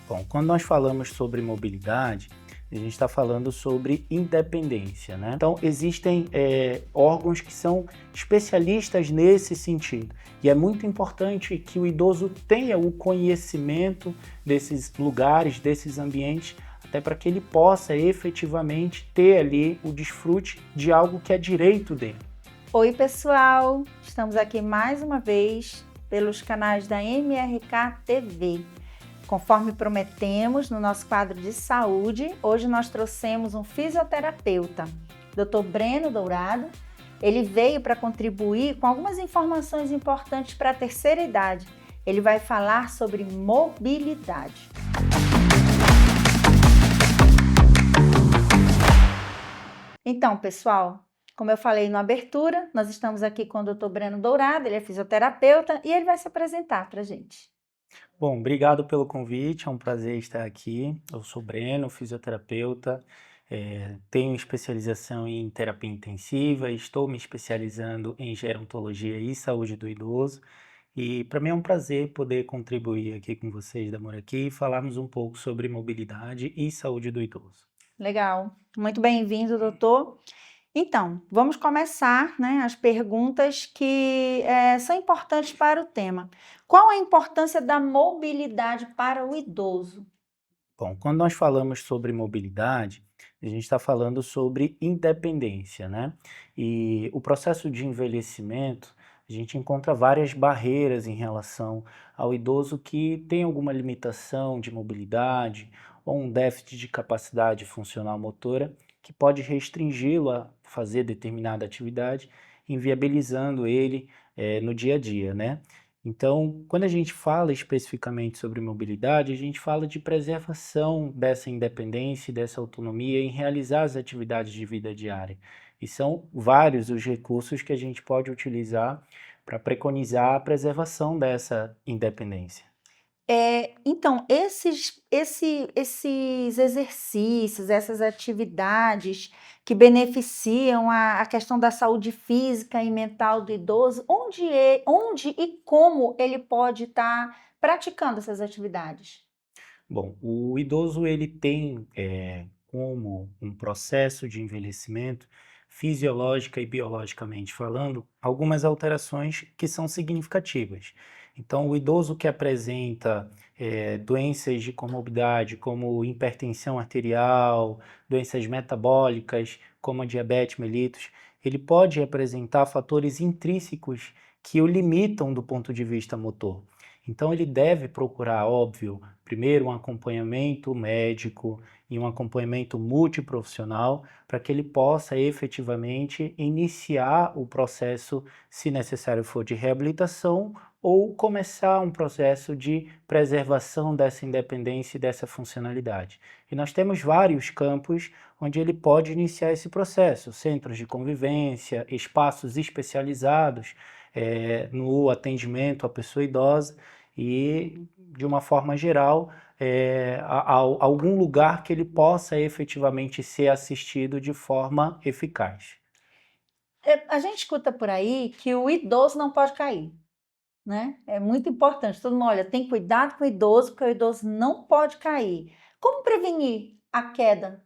Bom, quando nós falamos sobre mobilidade, a gente está falando sobre independência, né? Então, existem órgãos que são especialistas nesse sentido. E é muito importante que o idoso tenha o conhecimento desses lugares, desses ambientes, até para que ele possa efetivamente ter ali o desfrute de algo que é direito dele. Oi, pessoal! Estamos aqui mais uma vez pelos canais da MRK TV. Conforme prometemos no nosso quadro de saúde, hoje nós trouxemos um fisioterapeuta, Dr. Breno Dourado. Ele veio para contribuir com algumas informações importantes para a terceira idade. Ele vai falar sobre mobilidade. Então, pessoal, como eu falei na abertura, nós estamos aqui com o Dr. Breno Dourado, ele é fisioterapeuta e ele vai se apresentar para a gente. Bom, obrigado pelo convite, é um prazer estar aqui. Eu sou Breno, fisioterapeuta, tenho especialização em terapia intensiva, estou me especializando em gerontologia e saúde do idoso. E para mim é um prazer poder contribuir aqui com vocês da Moraqui e falarmos um pouco sobre mobilidade e saúde do idoso. Legal, muito bem-vindo, doutor. Então, vamos começar, as perguntas que são importantes para o tema. Qual a importância da mobilidade para o idoso? Bom, quando nós falamos sobre mobilidade, a gente está falando sobre independência, né? E o processo de envelhecimento, a gente encontra várias barreiras em relação ao idoso que tem alguma limitação de mobilidade ou um déficit de capacidade funcional motora que pode restringi-lo a fazer determinada atividade, inviabilizando ele, no dia a dia, né? Então, quando a gente fala especificamente sobre mobilidade, a gente fala de preservação dessa independência e dessa autonomia em realizar as atividades de vida diária. E são vários os recursos que a gente pode utilizar para preconizar a preservação dessa independência. Então, esses exercícios, essas atividades que beneficiam a questão da saúde física e mental do idoso, onde e como ele pode estar praticando essas atividades? Bom, o idoso ele tem como um processo de envelhecimento, fisiológica e biologicamente falando, algumas alterações que são significativas. Então, o idoso que apresenta doenças de comorbidade, como hipertensão arterial, doenças metabólicas, como a diabetes mellitus, ele pode apresentar fatores intrínsecos que o limitam do ponto de vista motor. Então, ele deve procurar, óbvio, primeiro um acompanhamento médico e um acompanhamento multiprofissional para que ele possa efetivamente iniciar o processo, se necessário for, de reabilitação ou começar um processo de preservação dessa independência e dessa funcionalidade. E nós temos vários campos onde ele pode iniciar esse processo, centros de convivência, espaços especializados no atendimento à pessoa idosa, e, de uma forma geral, algum lugar que ele possa efetivamente ser assistido de forma eficaz. A gente escuta por aí que o idoso não pode cair, né? É muito importante. Todo mundo, olha, tem cuidado com o idoso, porque o idoso não pode cair. Como prevenir a queda?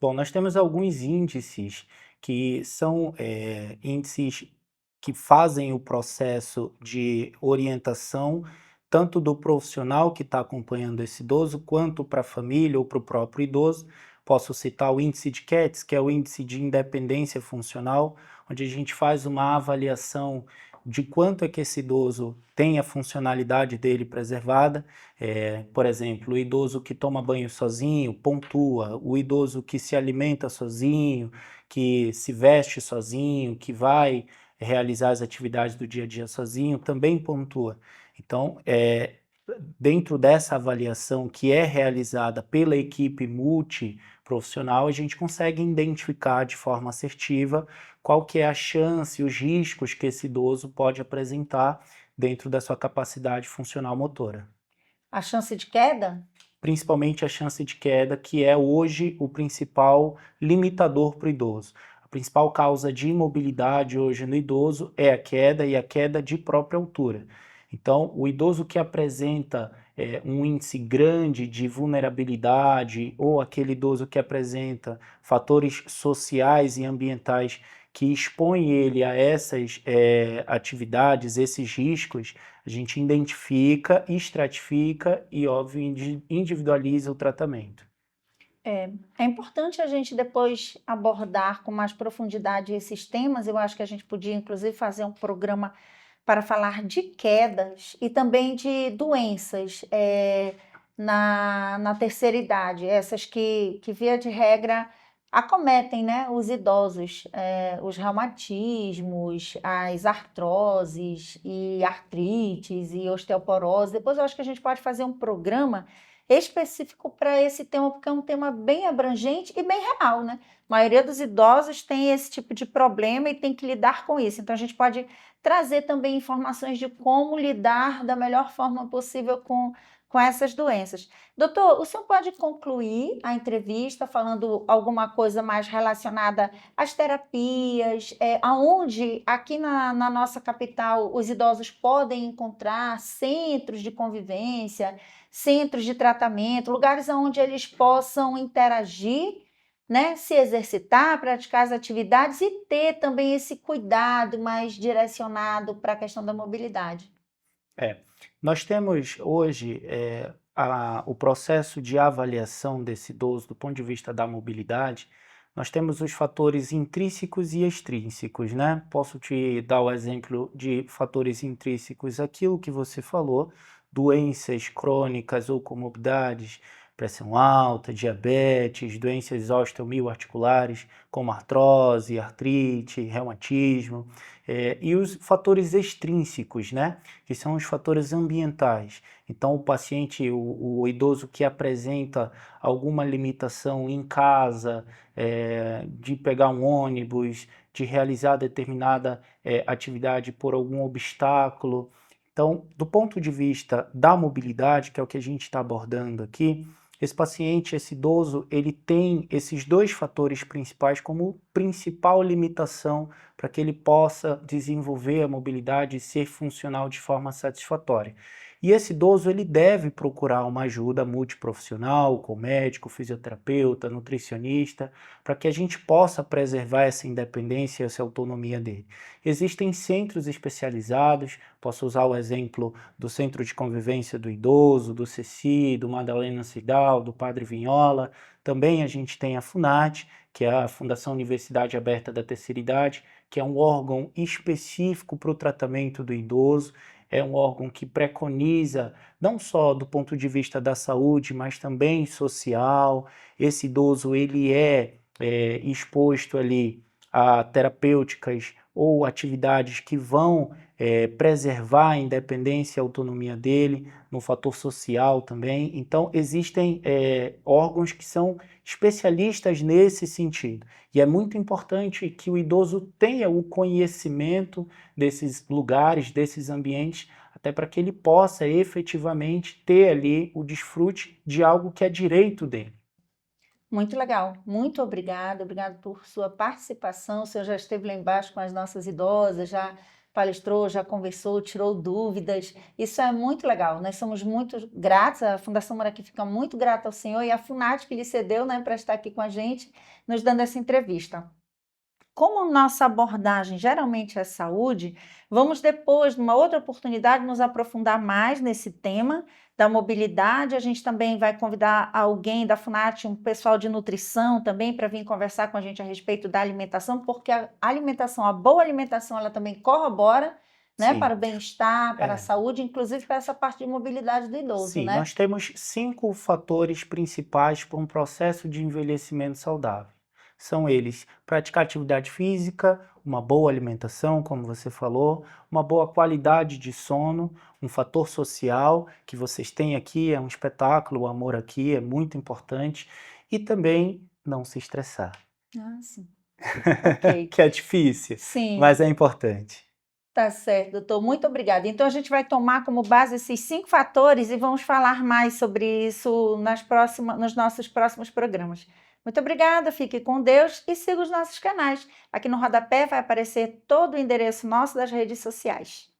Bom, nós temos alguns índices que são índices que fazem o processo de orientação tanto do profissional que está acompanhando esse idoso, quanto para a família ou para o próprio idoso. Posso citar o índice de QETS, que é o índice de independência funcional, onde a gente faz uma avaliação de quanto é que esse idoso tem a funcionalidade dele preservada. Por exemplo, o idoso que toma banho sozinho pontua, o idoso que se alimenta sozinho, que se veste sozinho, que vai realizar as atividades do dia a dia sozinho, também pontua. Então, dentro dessa avaliação que é realizada pela equipe multiprofissional, a gente consegue identificar de forma assertiva qual que é a chance, os riscos que esse idoso pode apresentar dentro da sua capacidade funcional motora. A chance de queda? Principalmente a chance de queda, que é hoje o principal limitador para o idoso. A principal causa de imobilidade hoje no idoso é a queda e a queda de própria altura. Então, o idoso que apresenta um índice grande de vulnerabilidade ou aquele idoso que apresenta fatores sociais e ambientais que expõem ele a essas atividades, esses riscos, a gente identifica, estratifica e, óbvio, individualiza o tratamento. É importante a gente depois abordar com mais profundidade esses temas. Eu acho que a gente podia, inclusive, fazer um programa para falar de quedas e também de doenças na terceira idade, essas que, via de regra, acometem, né, os idosos, os reumatismos, as artroses e artrites e osteoporose. Depois eu acho que a gente pode fazer um programa específico para esse tema, porque é um tema bem abrangente e bem real, né? A maioria dos idosos tem esse tipo de problema e tem que lidar com isso. Então, a gente pode trazer também informações de como lidar da melhor forma possível com essas doenças. Doutor, o senhor pode concluir a entrevista falando alguma coisa mais relacionada às terapias, aonde aqui na nossa capital os idosos podem encontrar centros de convivência, centros de tratamento, lugares onde eles possam interagir, né, se exercitar, praticar as atividades e ter também esse cuidado mais direcionado para a questão da mobilidade. É, nós temos hoje o processo de avaliação desse idoso do ponto de vista da mobilidade. Nós temos os fatores intrínsecos e extrínsecos, né? Posso te dar o exemplo de fatores intrínsecos, aquilo que você falou, doenças crônicas ou comorbidades, pressão alta, diabetes, doenças osteomioarticulares, como artrose, artrite, reumatismo, e os fatores extrínsecos, né? Que são os fatores ambientais. Então, o paciente, o idoso que apresenta alguma limitação em casa, de pegar um ônibus, de realizar determinada atividade por algum obstáculo. Então, do ponto de vista da mobilidade, que é o que a gente está abordando aqui, esse paciente, esse idoso, ele tem esses dois fatores principais como principal limitação para que ele possa desenvolver a mobilidade e ser funcional de forma satisfatória. E esse idoso ele deve procurar uma ajuda multiprofissional, com médico, fisioterapeuta, nutricionista, para que a gente possa preservar essa independência e essa autonomia dele. Existem centros especializados, posso usar o exemplo do Centro de Convivência do Idoso, do CECI, do Madalena Cidal, do Padre Vinhola. Também a gente tem a FUNAT, que é a Fundação Universidade Aberta da Terceira Idade, que é um órgão específico para o tratamento do idoso. É um órgão que preconiza, não só do ponto de vista da saúde, mas também social. Esse idoso ele é exposto ali a terapêuticas ou atividades que vão preservar a independência e a autonomia dele, no fator social também. Então, existem órgãos que são especialistas nesse sentido. E é muito importante que o idoso tenha o conhecimento desses lugares, desses ambientes, até para que ele possa efetivamente ter ali o desfrute de algo que é direito dele. Muito legal, muito obrigada, obrigado por sua participação. O senhor já esteve lá embaixo com as nossas idosas, já palestrou, já conversou, tirou dúvidas. Isso é muito legal. Nós somos muito gratos, a Fundação Moraqui fica muito grata ao senhor e à FUNAT que lhe cedeu, né, para estar aqui com a gente, nos dando essa entrevista. Como nossa abordagem geralmente é saúde, vamos depois, numa outra oportunidade, nos aprofundar mais nesse tema da mobilidade. A gente também vai convidar alguém da FUNAT, um pessoal de nutrição também, para vir conversar com a gente a respeito da alimentação, porque a alimentação, a boa alimentação, ela também corrobora, né, para Sim, o bem-estar, para a é. saúde, inclusive para essa parte de mobilidade do idoso, Sim, né? nós temos 5 fatores principais para um processo de envelhecimento saudável. São eles: praticar atividade física, uma boa alimentação, como você falou, uma boa qualidade de sono, um fator social que vocês têm aqui, é um espetáculo, o amor aqui é muito importante, e também não se estressar, Ah, sim. Ok. que é difícil, Sim. mas é importante. Tá certo, doutor. Muito obrigada. Então, a gente vai tomar como base esses 5 fatores e vamos falar mais sobre isso nos nossos próximos programas. Muito obrigada, fique com Deus e siga os nossos canais. Aqui no rodapé vai aparecer todo o endereço nosso das redes sociais.